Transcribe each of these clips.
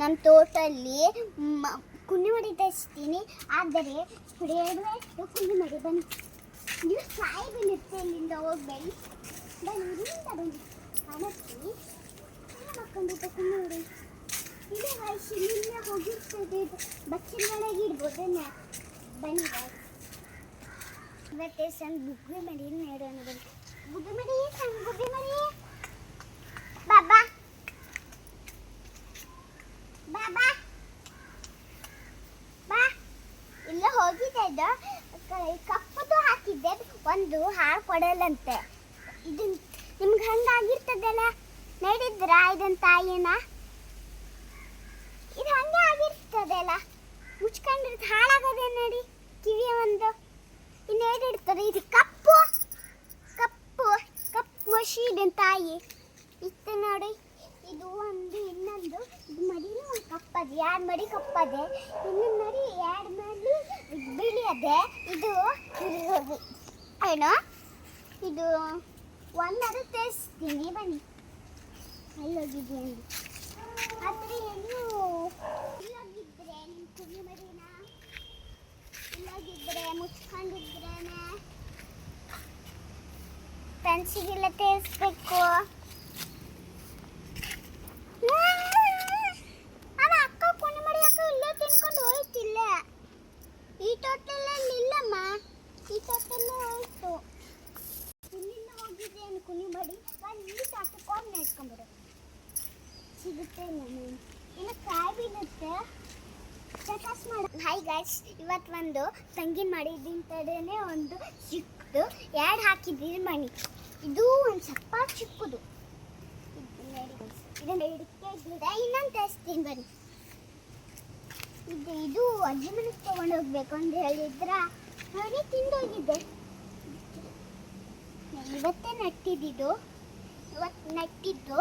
ನಮ್ಮ ತೋಟಲ್ಲಿ ಕುಂಡಿ ಮಡಿ ತರಿಸ್ತೀನಿ. ಆದರೆ ಹಿಡಿಯಬೇಕು ಕುಂಡಿ ಮಡಿ. ಬನ್ನಿ, ನೀವು ಸಾಯಿ ಬಂದಿರುತ್ತೆ. ಇಲ್ಲಿಂದ ಹೋಗ್ಬೇಡಿ, ಬನ್ನಿ, ಇಲ್ಲಿಂದ ಬನ್ನಿ. ಕಾಣತ್ತಿ ಮಕ್ಕೊಂಡಿದ್ದೆ ಕುಂಡಿ ಮಡಿ. ಇಲ್ಲ ವಯಸ್ಸು ಇಲ್ಲಿಂದ ಹೋಗಿರ್ತದೆ. ಬಚ್ಚಿನ ಒಳಗೆ ಇಡ್ಬೋದೇನೆ. ಬನ್ನಿ ಇವತ್ತೇ ಸಣ್ಣ ಬುಗ್ಗಿ ಮಡಿ ನೋಡೋಣ. ಬನ್ನಿ, ಬುಗ್ಗಿ ಮಡಿ, ಸಣ್ಣ ಬುಗ್ಗಿ ಮಡಿ. ಬಾಬಾ ಬಾಬಾ ಬಾ. ಇಲ್ಲ ಹೋಗಿದೆ. ಇದು ಕಪ್ಪದು ಹಾಕಿದ್ದೆ. ಒಂದು ಹಾಲು ಕೊಡಲ್ಲಂತೆ. ಇದು ನಿಮ್ಗೆ ಹಂಗಾಗಿರ್ತದಲ್ಲ, ನೋಡಿದ್ರಾ ಇದನ್ನ ತಾಯಿನ? ಇದು ಹಂಗೆ ಆಗಿರ್ತದಲ್ಲ, ಮುಚ್ಕೊಂಡಿರ್ತ ಹಾಳಾಗದೆ ನೋಡಿ. ಕಿವಿಯ ಒಂದು ಇನ್ನೇನು ಇಡ್ತದೆ. ಇದು ಕಪ್ಪು ಕಪ್ಪು ಕಪ್ಪು ಮಸಿ ಇದನ್ನ ತಾಯಿ ಇತ್ತು ನೋಡಿ. ಇದು ಒಂದು ಇನ್ನೊಂದು ಇದು ಮಡಿನೂ ಒಂದು ಕಪ್ಪದೆ. ಎರಡು ಮಡಿ ಕಪ್ಪದೆ, ಇನ್ನೊಂದು ಮಡಿ ಎರಡು ಮಡಿ ಬಿಳಿ ಅದೆ. ಇದು ಏನು ಇದು ಒಂದದು ತರಿಸ್ತೀನಿ. ಬನ್ನಿ, ಅಲ್ಲೋಗಿದ್ದೆ ಅಂದು ಆದರೆ ಏನು ಇಲ್ಲೋಗಿದ್ರೆ ನಿಮ್ಮ ಕುಂಡಿ ಮಡಿನ ಇಲ್ಲೋಗಿದ್ರೆ ಮುಚ್ಕೊಂಡಿದ್ರೇನೆ ಫ್ರೆಂಡ್ಸಿಗೆಲ್ಲ ತರಿಸ್ಬೇಕು. ಅಕ್ಕ ಕುಂಡಿ ಮಡಿ ಅಕ್ಕ ಇಲ್ಲೇ ತಿನ್ಕೊಂಡು ಹೋಯ್ತಿಲ್ಲ. ಈ ತೋಟದಲ್ಲಿ ಇಲ್ಲಮ್ಮ, ಈ ತೋಟಲ್ಲೇ ಹೋಯ್ತು. ಇಲ್ಲಿಂದ ಹೋಗಿದ್ದೆ ಅನ್ನು ಕುಂಡಿ ಮಡಿ. ಇಲ್ಲಿ ತೋಟಕ್ಕೆ ನೆಡ್ಕೊಂಡ್ಬಿಡು, ಸಿಗುತ್ತೆ ನಾನು. ಇನ್ನು ಕಾಯಿ ಬೀಳುತ್ತೆ. ಚಕಾಸ್ ಮಾಡ. ಹಾಯ್ ಗೈಸ್, ಇವತ್ತು ಒಂದು ತಂಗಿನ ಮಾಡಿದ್ದಿಂತಲೇ ಒಂದು ಚಿಕ್ಕದು ಎರಡು ಹಾಕಿದ್ದೀನಿ ಮಣಿ. ಇದು ಒಂದು ಸ್ವಲ್ಪ ಚಿಕ್ಕದು. ಇದನ್ನು ಇಡಕ್ಕೆ ಗಿಡ ಇನ್ನೊಂದು ತರಿಸ್ತೀನಿ. ಬನ್ನಿ, ಇದು ಅಜ್ಜಿ ಮನೆಗೆ ತೊಗೊಂಡು ಹೋಗ್ಬೇಕು ಅಂತ ಹೇಳಿದ್ರ ನೋಡಿ, ತಿಂದೋಗಿದ್ದೆ. ಇವತ್ತೇ ನಟ್ಟಿದ್ದು, ಇವತ್ತು ನಟ್ಟಿದ್ದು.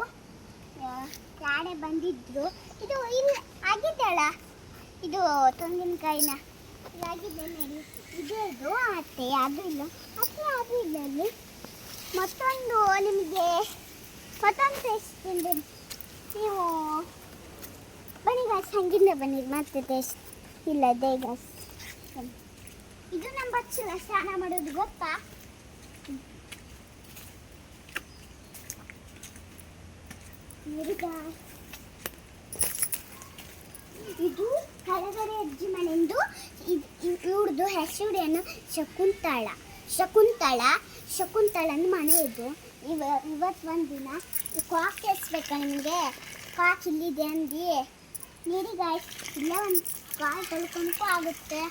ಕಾಡೆ ಬಂದಿದ್ರು. ಇದು ಇಲ್ಲ ಆಗಿದ್ದಳ, ಇದು ತೆಂಗಿನಕಾಯಿನ ಆಗಿದೆ ನೋಡಿ. ಇದು ಅತ್ತೆ ಅದು ಇಲ್ಲ, ಅತ್ತೆ ಅದು ಇಲ್ಲ. ಅಲ್ಲಿ ಮತ್ತೊಂದು ನಿಮಗೆ ಮತ್ತೊಂದು ಟೇಸ್ಟ್ ನೀವು ಬನ್ನಿ ಗಾಸ್, ಹಂಗಿಂದ ಬನ್ನಿ ಮತ್ತೆ ಟೇಸ್ಟ್ ಇಲ್ಲ ದೇ ಗಾಸ್. ಇದು ನಮ್ಮ ಬಚ್ಚಲ ಸ್ನಾನ ಮಾಡೋದು ಗೊತ್ತಾ? ಇದು ಕೆಳಗಡೆ ಅಜ್ಜಿ ಮನೆಯಿಂದ. ಇವ್ರದ್ದು ಹೆಸರೇನು ಶಕುಂತಳ. ಶಕುಂತಳನ ಮನೆ ಇದು. ಇವತ್ತು ಒಂದಿನ ಕಾಕ್ ಎಸ್ಬೇಕಾ ನಿಮಗೆ? ಕಾಕ್ ಇಲ್ಲಿದೆ ಅಂದು ನೀಡಿ ಗಾಯ್ಸ್. ಇಲ್ಲ ಒಂದು ಕಾಯಿ ತೊಳ್ಕೊಳಕ್ಕೂ ಆಗುತ್ತೆ.